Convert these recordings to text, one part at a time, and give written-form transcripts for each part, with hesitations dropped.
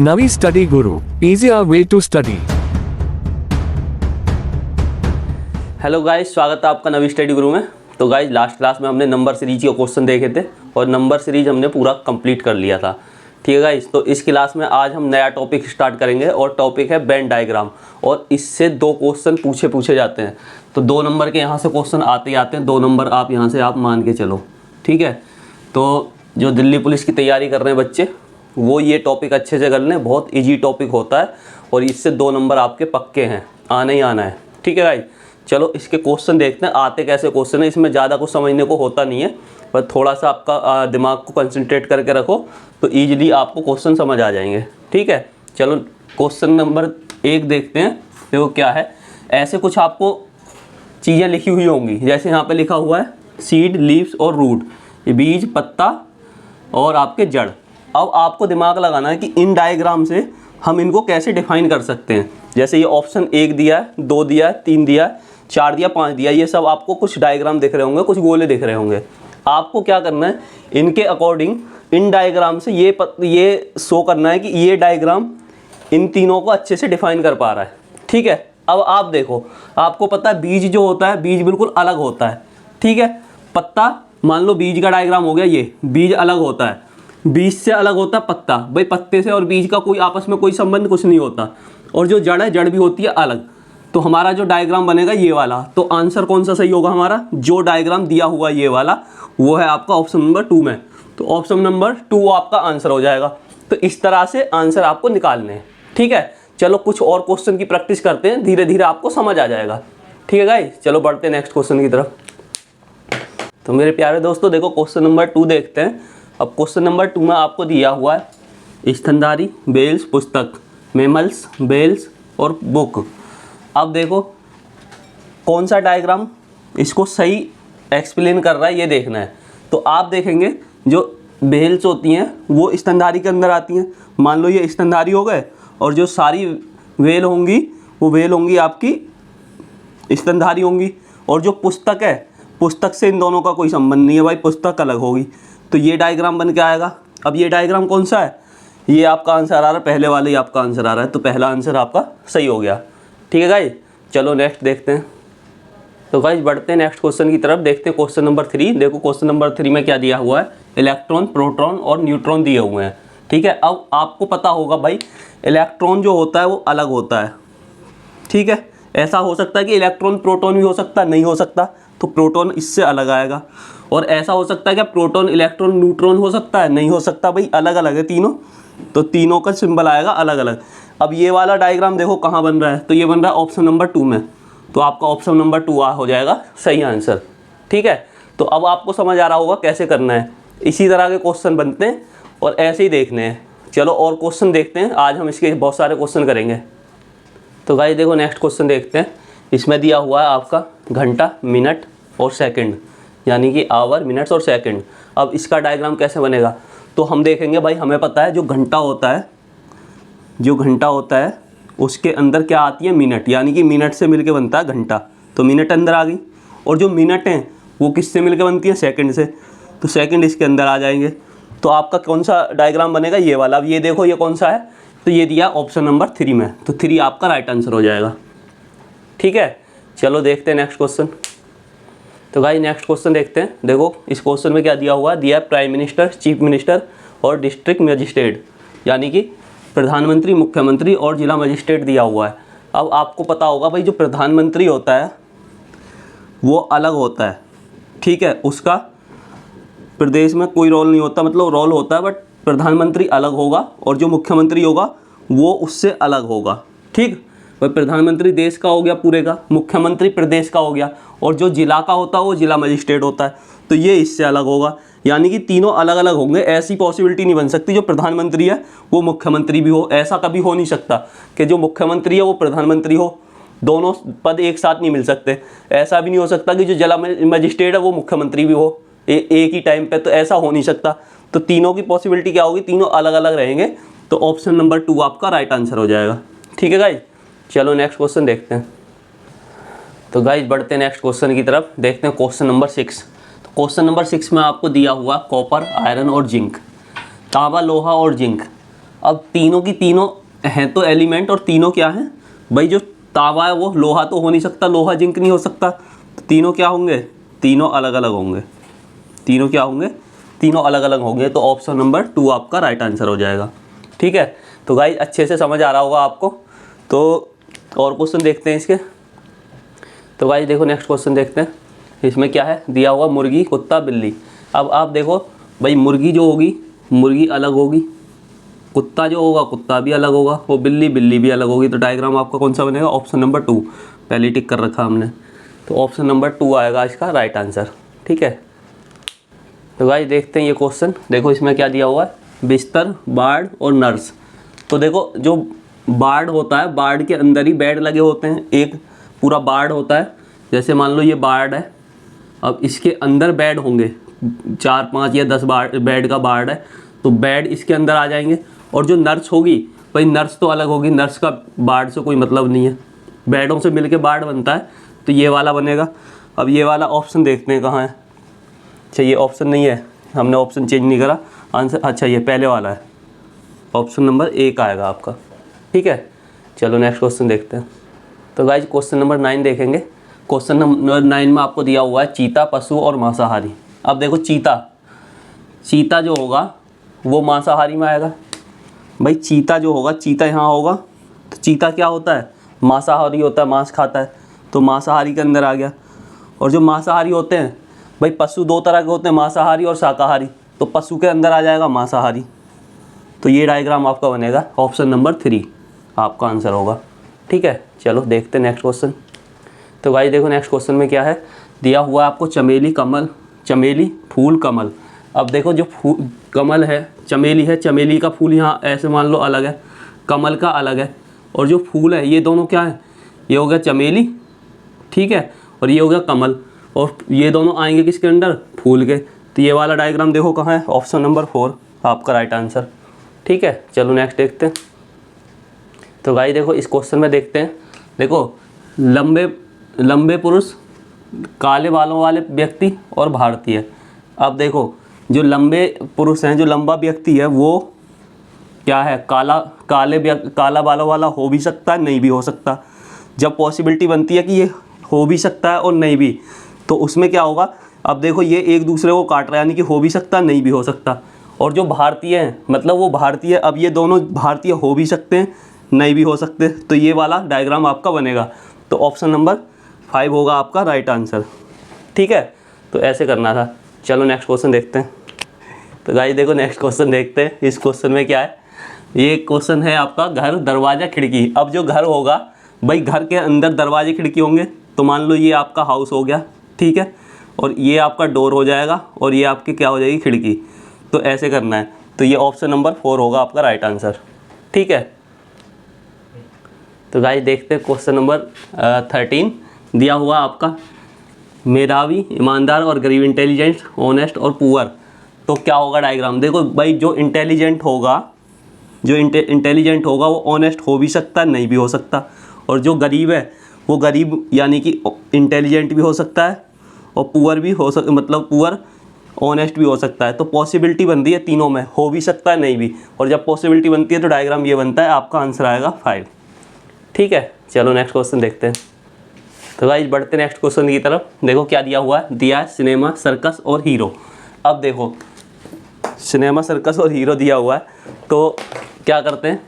Navi Study Guru, easier way to study. Hello guys, स्वागत है आपका नवी स्टडी गुरु में। तो गाइस लास्ट क्लास में हमने नंबर सीरीज के क्वेश्चन देखे थे और नंबर सीरीज हमने पूरा कंप्लीट कर लिया था। ठीक है गाइस, तो इस क्लास में आज हम नया टॉपिक स्टार्ट करेंगे और टॉपिक है वेन डायग्राम। और इससे दो क्वेश्चन पूछे जाते हैं। तो 2 नंबर के यहाँ से क्वेश्चन आते ही आते हैं, 2 नंबर आप यहाँ से आप मान के चलो। ठीक है, तो जो दिल्ली पुलिस की तैयारी कर रहे हैं बच्चे, वो ये टॉपिक अच्छे से कर लें। बहुत ईजी टॉपिक होता है और इससे 2 नंबर आपके पक्के हैं, आना ही आना है। ठीक है गाइस, चलो इसके क्वेश्चन देखते हैं आते कैसे क्वेश्चन है। इसमें ज़्यादा कुछ समझने को होता नहीं है, पर थोड़ा सा आपका दिमाग को कंसंट्रेट करके रखो तो ईजिली आपको क्वेश्चन समझ आ जाएंगे। ठीक है, चलो क्वेश्चन नंबर 1 देखते हैं। देखो क्या है, ऐसे कुछ आपको चीज़ें लिखी हुई होंगी। जैसे यहाँ पे लिखा हुआ है सीड, लीव्स और रूट, ये बीज, पत्ता और आपके जड़। अब आपको दिमाग लगाना है कि इन डायग्राम से हम इनको कैसे डिफाइन कर सकते हैं। जैसे ये ऑप्शन 1 दिया है, 2 दिया है, 3 दिया है, 4 दिया, 5 दिया, ये सब आपको कुछ डायग्राम दिख रहे होंगे, कुछ गोले दिख रहे होंगे। आपको क्या करना है, इनके अकॉर्डिंग इन डायग्राम से ये शो करना है कि ये डायग्राम इन तीनों को अच्छे से डिफाइन कर पा रहा है। ठीक है, अब आप देखो, आपको पता है बीज जो होता है, बीज बिल्कुल अलग होता है। ठीक है, पत्ता मान लो बीज का डायग्राम हो गया, ये बीज अलग होता है, बीज से अलग होता है पत्ता। भाई पत्ते से और बीज का कोई आपस में कोई संबंध कुछ नहीं होता। और जो जड़ है, जड़ भी होती है अलग। तो हमारा जो डायग्राम बनेगा ये वाला, तो आंसर कौन सा सही होगा हमारा, जो डायग्राम दिया हुआ ये वाला, वो है आपका ऑप्शन नंबर 2 में। तो ऑप्शन नंबर 2 आपका आंसर हो जाएगा। तो इस तरह से आंसर आपको निकालने हैं। ठीक है, चलो कुछ और क्वेश्चन की प्रैक्टिस करते हैं, धीरे धीरे आपको समझ आ जाएगा। ठीक है गाइस, चलो बढ़ते हैं नेक्स्ट क्वेश्चन की तरफ। तो मेरे प्यारे दोस्तों देखो, क्वेश्चन नंबर 2 देखते हैं। अब क्वेश्चन नंबर 2 में आपको दिया हुआ है स्तनधारी, बेल्स, पुस्तक, मेमल्स, बेल्स और बुक। अब देखो कौन सा डायग्राम इसको सही एक्सप्लेन कर रहा है, ये देखना है। तो आप देखेंगे जो बेल्स होती हैं वो स्तनधारी के अंदर आती हैं। मान लो ये स्तनधारी हो गए, और जो सारी वेल होंगी वो वेल होंगी आपकी स्तनधारी होंगी। और जो पुस्तक है, पुस्तक से इन दोनों का कोई संबंध नहीं है भाई, पुस्तक अलग होगी। तो ये डायग्राम बन के आएगा। अब ये डायग्राम कौन सा है, ये आपका आंसर आ रहा है, पहले वाले ही आपका आंसर आ रहा है। तो पहला आंसर आपका सही हो गया। ठीक है गाइस, चलो नेक्स्ट देखते हैं। तो गाइस बढ़ते हैं नेक्स्ट क्वेश्चन की तरफ। देखते हैं क्वेश्चन नंबर 3। देखो क्वेश्चन नंबर 3 में क्या दिया हुआ है, इलेक्ट्रॉन, प्रोटॉन और न्यूट्रॉन दिए हुए हैं। ठीक है, अब आपको पता होगा भाई इलेक्ट्रॉन जो होता है वो अलग होता है। ठीक है, ऐसा हो सकता है कि इलेक्ट्रॉन प्रोटॉन भी हो सकता है, नहीं हो सकता तो प्रोटॉन इससे अलग आएगा। और ऐसा हो सकता है कि प्रोटॉन, इलेक्ट्रॉन, न्यूट्रॉन हो सकता है, नहीं हो सकता भाई, अलग अलग है तीनों। तो तीनों का सिंबल आएगा अलग अलग। अब ये वाला डायग्राम देखो कहाँ बन रहा है, तो ये बन रहा है ऑप्शन नंबर 2 में। तो आपका ऑप्शन नंबर 2 हो जाएगा सही आंसर। ठीक है, तो अब आपको समझ आ रहा होगा कैसे करना है। इसी तरह के क्वेश्चन बनते हैं और ऐसे ही देखने हैं। चलो और क्वेश्चन देखते हैं, आज हम इसके बहुत सारे क्वेश्चन करेंगे। तो गाइस देखो नेक्स्ट क्वेश्चन देखते हैं। इसमें दिया हुआ है आपका घंटा, मिनट और सेकंड, यानी कि आवर, मिनट्स और सेकंड। अब इसका डायग्राम कैसे बनेगा, तो हम देखेंगे भाई, हमें पता है जो घंटा होता है, जो घंटा होता है उसके अंदर क्या आती है, मिनट, यानी कि मिनट से मिलके बनता है घंटा। तो मिनट अंदर आ गई। और जो मिनट हैं वो किससे मिलके बनती है, सेकंड से। तो सेकंड इसके अंदर आ जाएंगे। तो आपका कौन सा डायग्राम बनेगा, ये वाला। अब ये देखो ये कौन सा है, तो ये दिया ऑप्शन नंबर 3 में। तो 3 आपका राइट आंसर हो जाएगा। ठीक है, चलो देखते हैं नेक्स्ट क्वेश्चन। तो भाई नेक्स्ट क्वेश्चन देखते हैं। देखो इस क्वेश्चन में क्या दिया हुआ है, दिया है प्राइम मिनिस्टर, चीफ मिनिस्टर और डिस्ट्रिक्ट मजिस्ट्रेट, यानी कि प्रधानमंत्री, मुख्यमंत्री और जिला मजिस्ट्रेट दिया हुआ है। अब आपको पता होगा भाई जो प्रधानमंत्री होता है वो अलग होता है। ठीक है, उसका प्रदेश में कोई रोल नहीं होता, मतलब रोल होता है बट प्रधानमंत्री अलग होगा, और जो मुख्यमंत्री होगा वो उससे अलग होगा। ठीक, भाई प्रधानमंत्री देश का हो गया पूरे का, मुख्यमंत्री प्रदेश का हो गया, और जो जिला का होता है वो जिला मजिस्ट्रेट होता है। तो ये इससे अलग होगा, यानी कि तीनों अलग अलग होंगे। ऐसी पॉसिबिलिटी नहीं बन सकती जो प्रधानमंत्री है वो मुख्यमंत्री भी हो। ऐसा कभी हो नहीं सकता कि जो मुख्यमंत्री है वो प्रधानमंत्री हो, दोनों पद एक साथ नहीं मिल सकते। ऐसा भी नहीं हो सकता कि जो जिला मजिस्ट्रेट है वो मुख्यमंत्री भी हो एक ही टाइम पे, तो ऐसा हो नहीं सकता। तो तीनों की पॉसिबिलिटी क्या होगी, तीनों अलग अलग रहेंगे। तो ऑप्शन नंबर 2 आपका राइट आंसर हो जाएगा। ठीक है गाइस, चलो नेक्स्ट क्वेश्चन देखते हैं। तो गाइस बढ़ते हैं नेक्स्ट क्वेश्चन की तरफ। देखते हैं क्वेश्चन नंबर 6। तो क्वेश्चन नंबर 6 में आपको दिया हुआ कॉपर, आयरन और जिंक, तांबा, लोहा और जिंक। अब तीनों की तीनों हैं तो एलिमेंट, और तीनों क्या हैं भाई, जो तांबा है वो लोहा तो हो नहीं सकता, लोहा जिंक नहीं हो सकता, तो तीनों क्या होंगे, तीनों अलग अलग होंगे। तीनों क्या होंगे, तीनों अलग अलग होंगे। तो ऑप्शन नंबर 2 आपका राइट आंसर हो जाएगा। ठीक है, तो गाइस अच्छे से समझ आ रहा होगा आपको। तो और क्वेश्चन देखते हैं इसके। तो गाइस देखो नेक्स्ट क्वेश्चन देखते हैं। इसमें क्या है दिया हुआ, मुर्गी कुत्ता बिल्ली। अब आप देखो भाई, मुर्गी जो होगी मुर्गी अलग होगी, कुत्ता जो होगा कुत्ता भी अलग होगा, वो बिल्ली बिल्ली भी अलग होगी। तो डायग्राम आपका कौन सा बनेगा, ऑप्शन नंबर 2 पहले टिक कर रखा हमने। तो ऑप्शन नंबर 2 आएगा इसका राइट आंसर। ठीक है, तो भाई देखते हैं ये क्वेश्चन। देखो इसमें क्या दिया हुआ है, बिस्तर, बार्ड और नर्स। तो देखो जो बार्ड होता है, बार्ड के अंदर ही बेड लगे होते हैं, एक पूरा बार्ड होता है। जैसे मान लो ये बार्ड है, अब इसके अंदर बेड होंगे, 4 5 या 10 बेड का बार्ड है, तो बेड इसके अंदर आ जाएंगे। और जो नर्स होगी भाई, नर्स तो अलग होगी, नर्स का बार्ड से कोई मतलब नहीं है, बेडों से मिलके बार्ड बनता है, तो ये वाला बनेगा। अब ये वाला ऑप्शन देखते हैं कहाँ है। अच्छा ये ऑप्शन नहीं है, हमने ऑप्शन चेंज नहीं करा आंसर। अच्छा ये पहले वाला है, ऑप्शन नंबर 1 आएगा आपका। ठीक है, चलो नेक्स्ट क्वेश्चन देखते हैं। तो गाइज क्वेश्चन नंबर 9 देखेंगे। क्वेश्चन नंबर 9 में आपको दिया हुआ है चीता, पशु और मांसाहारी। अब देखो चीता जो होगा वो मांसाहारी में आएगा। भाई चीता जो होगा, चीता यहाँ होगा, तो चीता क्या होता है, मांसाहारी होता है, मांस खाता है, तो मांसाहारी के अंदर आ गया। और जो मांसाहारी होते हैं भाई, पशु 2 तरह के होते हैं, मांसाहारी और शाकाहारी, तो पशु के अंदर आ जाएगा मांसाहारी। तो ये डायग्राम आपका बनेगा, ऑप्शन नंबर 3 आपका आंसर होगा। ठीक है, चलो देखते हैं नेक्स्ट क्वेश्चन। तो भाई देखो नेक्स्ट क्वेश्चन में क्या है दिया हुआ है आपको, चमेली, कमल, चमेली, फूल, कमल। अब देखो जो फूल कमल है, चमेली है, चमेली का फूल यहाँ ऐसे मान लो अलग है, कमल का अलग है, और जो फूल है ये दोनों क्या है, ये हो गया चमेली, ठीक है, और ये हो गया कमल, और ये दोनों आएंगे किसके अंदर, फूल के। तो ये वाला डायग्राम देखो कहाँ है, ऑप्शन नंबर 4 आपका राइट आंसर। ठीक है, चलो नेक्स्ट देखते हैं। तो भाई देखो इस क्वेश्चन में देखते हैं। देखो लंबे पुरुष, काले बालों वाले व्यक्ति और भारतीय। अब देखो जो लंबे पुरुष हैं, जो लंबा व्यक्ति है वो क्या है, काला बालों वाला हो भी सकता है, नहीं भी हो सकता। जब पॉसिबिलिटी बनती है कि ये हो भी सकता है और नहीं भी, तो उसमें क्या होगा, अब देखो ये एक दूसरे को काट रहा है, यानी कि हो भी सकता, नहीं भी हो सकता। और जो भारतीय हैं मतलब वो भारतीय, अब ये दोनों भारतीय हो भी सकते हैं, नहीं भी हो सकते, तो ये वाला डायग्राम आपका बनेगा। तो ऑप्शन नंबर 5 होगा आपका राइट आंसर। ठीक है, तो ऐसे करना था। चलो नेक्स्ट क्वेश्चन देखते हैं। तो गाइस देखो नेक्स्ट क्वेश्चन देखते हैं। इस क्वेश्चन में क्या है, ये क्वेश्चन है आपका घर, दरवाज़ा, खिड़की। अब जो घर होगा भाई, घर के अंदर दरवाजे खिड़की होंगे, तो मान लो ये आपका हाउस हो गया, ठीक है, और ये आपका डोर हो जाएगा, और ये आपकी क्या हो जाएगी, खिड़की। तो ऐसे करना है, तो ये ऑप्शन नंबर 4 होगा आपका राइट आंसर। ठीक है, तो गाइस देखते हैं क्वेश्चन नंबर 13 दिया हुआ आपका, मेधावी, ईमानदार और गरीब, इंटेलिजेंट, ऑनेस्ट और पुअर। तो क्या होगा डायग्राम, देखो भाई जो इंटेलिजेंट होगा वो ऑनेस्ट हो भी सकता है, नहीं भी हो सकता। और जो गरीब है वो गरीब यानी कि इंटेलिजेंट भी हो सकता है, और पुअर भी हो मतलब पुअर ऑनेस्ट भी हो सकता है। तो पॉसिबिलिटी बनती है तीनों में, हो भी सकता है, नहीं भी। और जब पॉसिबिलिटी बनती है तो डायग्राम ये बनता है, आपका आंसर आएगा 5। ठीक है, चलो नेक्स्ट क्वेश्चन देखते हैं। तो गाइस बढ़ते नेक्स्ट क्वेश्चन की तरफ। देखो क्या दिया हुआ है, दिया है सिनेमा, सर्कस और हीरो। अब देखो सिनेमा, सर्कस और हीरो दिया हुआ है, तो क्या करते हैं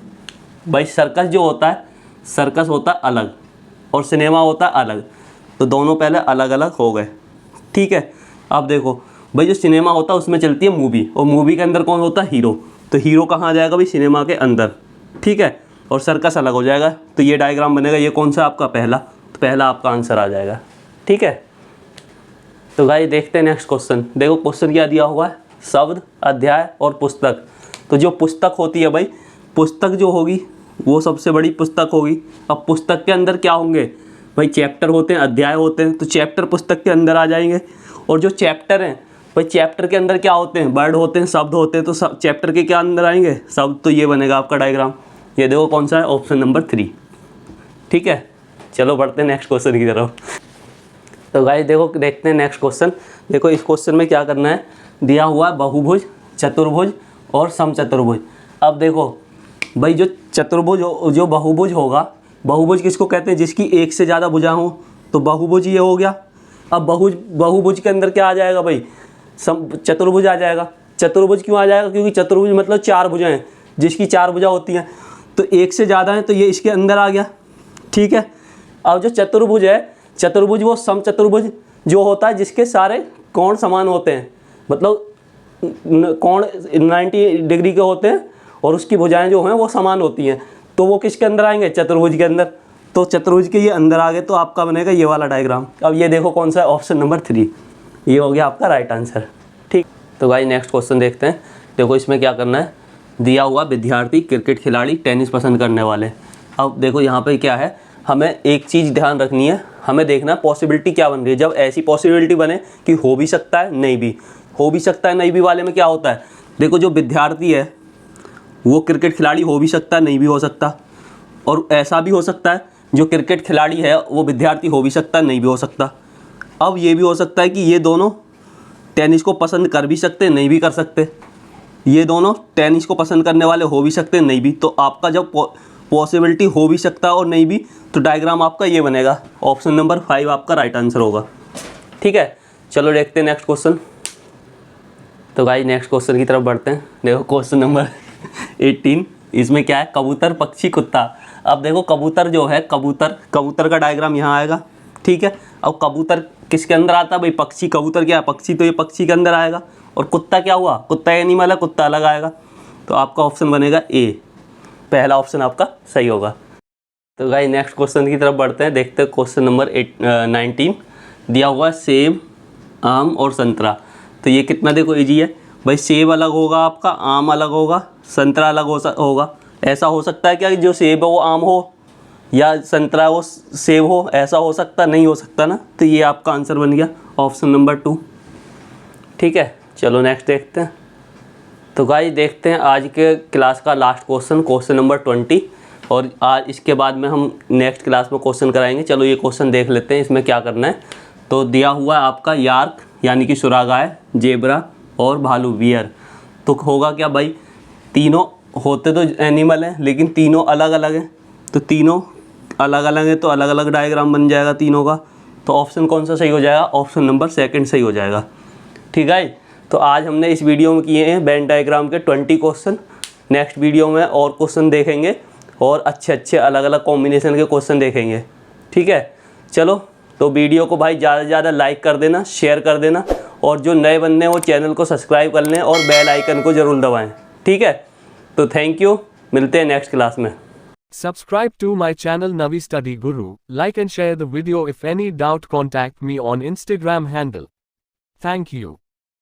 भाई, सर्कस जो होता है, सर्कस होता है अलग और सिनेमा होता है अलग, तो दोनों पहले अलग अलग हो गए। ठीक है, अब देखो भाई जो सिनेमा होता है उसमें चलती है मूवी, और मूवी के अंदर कौन होता है, हीरो। तो हीरो कहाँ आ जाएगा भाई, सिनेमा के अंदर, ठीक है, और सर्कस अलग हो जाएगा। तो ये डायग्राम बनेगा, ये कौन सा आपका पहला, तो पहला आपका आंसर आ जाएगा। ठीक है, तो भाई देखते हैं नेक्स्ट क्वेश्चन। देखो क्वेश्चन क्या दिया हुआ है, शब्द, अध्याय और पुस्तक। तो जो पुस्तक होती है भाई, पुस्तक जो होगी वो सबसे बड़ी पुस्तक होगी। अब पुस्तक के अंदर क्या होंगे भाई, चैप्टर होते हैं, अध्याय होते हैं, तो चैप्टर पुस्तक के अंदर आ जाएंगे। और जो चैप्टर हैं भाई, चैप्टर के अंदर क्या होते हैं, वर्ड होते हैं, शब्द होते हैं, तो सब चैप्टर के क्या अंदर आएंगे, शब्द। तो ये बनेगा आपका डायग्राम, ये देखो कौन सा है, ऑप्शन नंबर 3। ठीक है, चलो बढ़ते हैं नेक्स्ट क्वेश्चन की तरफ। तो गाइस देखो देखते हैं नेक्स्ट क्वेश्चन। देखो इस क्वेश्चन में क्या करना है, दिया हुआ है बहुभुज, चतुर्भुज और समचतुर्भुज। अब देखो भाई जो चतुर्भुज जो बहुभुज होगा, बहुभुज किसको कहते हैं? जिसकी एक से ज़्यादा भुजा हो, तो बहुभुज ये हो गया। अब बहुभुज के अंदर क्या आ जाएगा भाई? चतुर्भुज आ जाएगा। चतुर्भुज क्यों आ जाएगा? क्योंकि चतुर्भुज मतलब 4 भुजाएं, जिसकी 4 भुजा होती हैं, तो एक से ज़्यादा है तो ये इसके अंदर आ गया। ठीक है। अब जो चतुर्भुज है, चतुर्भुज वो समचतुर्भुज जो होता है जिसके सारे कोण समान होते हैं, मतलब कोण 90 डिग्री के होते हैं और उसकी भुजाएं जो हैं वो समान होती हैं, तो वो किसके अंदर आएंगे? चतुर्भुज के अंदर। तो चतुर्भुज के ये अंदर आ गए, तो आपका बनेगा ये वाला डायग्राम। अब ये देखो कौन सा है? ऑप्शन नंबर 3, ये हो गया आपका राइट आंसर। ठीक। तो भाई नेक्स्ट क्वेश्चन देखते हैं। देखो इसमें क्या करना है, दिया हुआ विद्यार्थी, क्रिकेट खिलाड़ी, टेनिस पसंद करने वाले। अब देखो यहाँ पे क्या है, हमें एक चीज़ ध्यान रखनी है, हमें देखना पॉसिबिलिटी क्या बन रही है। जब ऐसी पॉसिबिलिटी बने कि हो भी सकता है नहीं भी, हो भी सकता है नहीं भी वाले में क्या होता है, देखो जो विद्यार्थी है वो क्रिकेट खिलाड़ी हो भी सकता है नहीं भी हो सकता, और ऐसा भी हो सकता है जो क्रिकेट खिलाड़ी है वो विद्यार्थी हो भी सकता है नहीं भी हो सकता। अब ये भी हो सकता है कि ये दोनों टेनिस को पसंद कर भी सकते नहीं भी कर सकते, ये दोनों टेनिस को पसंद करने वाले हो भी सकते नहीं भी। तो आपका जब पॉसिबिलिटी हो भी सकता है और नहीं भी, तो डायग्राम आपका ये बनेगा। ऑप्शन नंबर 5 आपका राइट आंसर होगा। ठीक है, चलो देखते हैं नेक्स्ट क्वेश्चन। तो गाइस नेक्स्ट क्वेश्चन की तरफ बढ़ते हैं। देखो क्वेश्चन नंबर 18, इसमें क्या है? कबूतर, पक्षी, कुत्ता। अब देखो कबूतर जो है, कबूतर का डायग्राम यहाँ आएगा। ठीक है। अब कबूतर किसके अंदर आता है भाई? पक्षी। कबूतर क्या है? पक्षी। तो ये पक्षी के अंदर आएगा। और कुत्ता क्या हुआ? कुत्ता एनिमल है, कुत्ता अलग आएगा। तो आपका ऑप्शन बनेगा ए, पहला ऑप्शन आपका सही होगा। तो गाइस नेक्स्ट क्वेश्चन की तरफ बढ़ते हैं। देखते हैं क्वेश्चन नंबर 19, दिया हुआ सेब, आम और संतरा। तो ये कितना देखो इजी है भाई। सेब अलग होगा आपका, आम अलग होगा, संतरा अलग होगा। ऐसा हो सकता है क्या कि जो सेब है वो आम हो या संतरा वो सेब हो? ऐसा हो सकता नहीं हो सकता ना। तो ये आपका आंसर बन गया ऑप्शन नंबर 2। ठीक है, चलो नेक्स्ट देखते हैं। तो गाइस देखते हैं आज के क्लास का लास्ट क्वेश्चन नंबर 20, और आज इसके बाद में हम नेक्स्ट क्लास में क्वेश्चन कराएंगे। चलो ये क्वेश्चन देख लेते हैं, इसमें क्या करना है। तो दिया हुआ है आपका यार्क यानी कि सुरागाय, जेब्रा और भालू, बियर। तो होगा क्या भाई? तीनों होते तो एनिमल हैं लेकिन तीनों अलग अलग हैं, तो तीनों अलग अलग हैं तो अलग अलग डायग्राम बन जाएगा तीनों का। तो ऑप्शन कौन सा सही हो जाएगा? ऑप्शन नंबर 2 सही हो जाएगा। ठीक है। तो आज हमने इस वीडियो में किए हैं वेन डायग्राम के 20 क्वेश्चन। नेक्स्ट वीडियो में और क्वेश्चन देखेंगे और अच्छे अच्छे अलग अलग कॉम्बिनेशन के क्वेश्चन देखेंगे। ठीक है, चलो तो वीडियो को भाई ज़्यादा से ज़्यादा लाइक कर देना, शेयर कर देना, और जो नए बंदे हैं वो चैनल को सब्सक्राइब कर लें और बेल आइकन को ज़रूर दबाएँ। ठीक है, तो थैंक यू, मिलते हैं नेक्स्ट क्लास में। Subscribe to my channel Navi Study Guru. Like and share the video. If any doubt, contact me on Instagram handle. Thank you.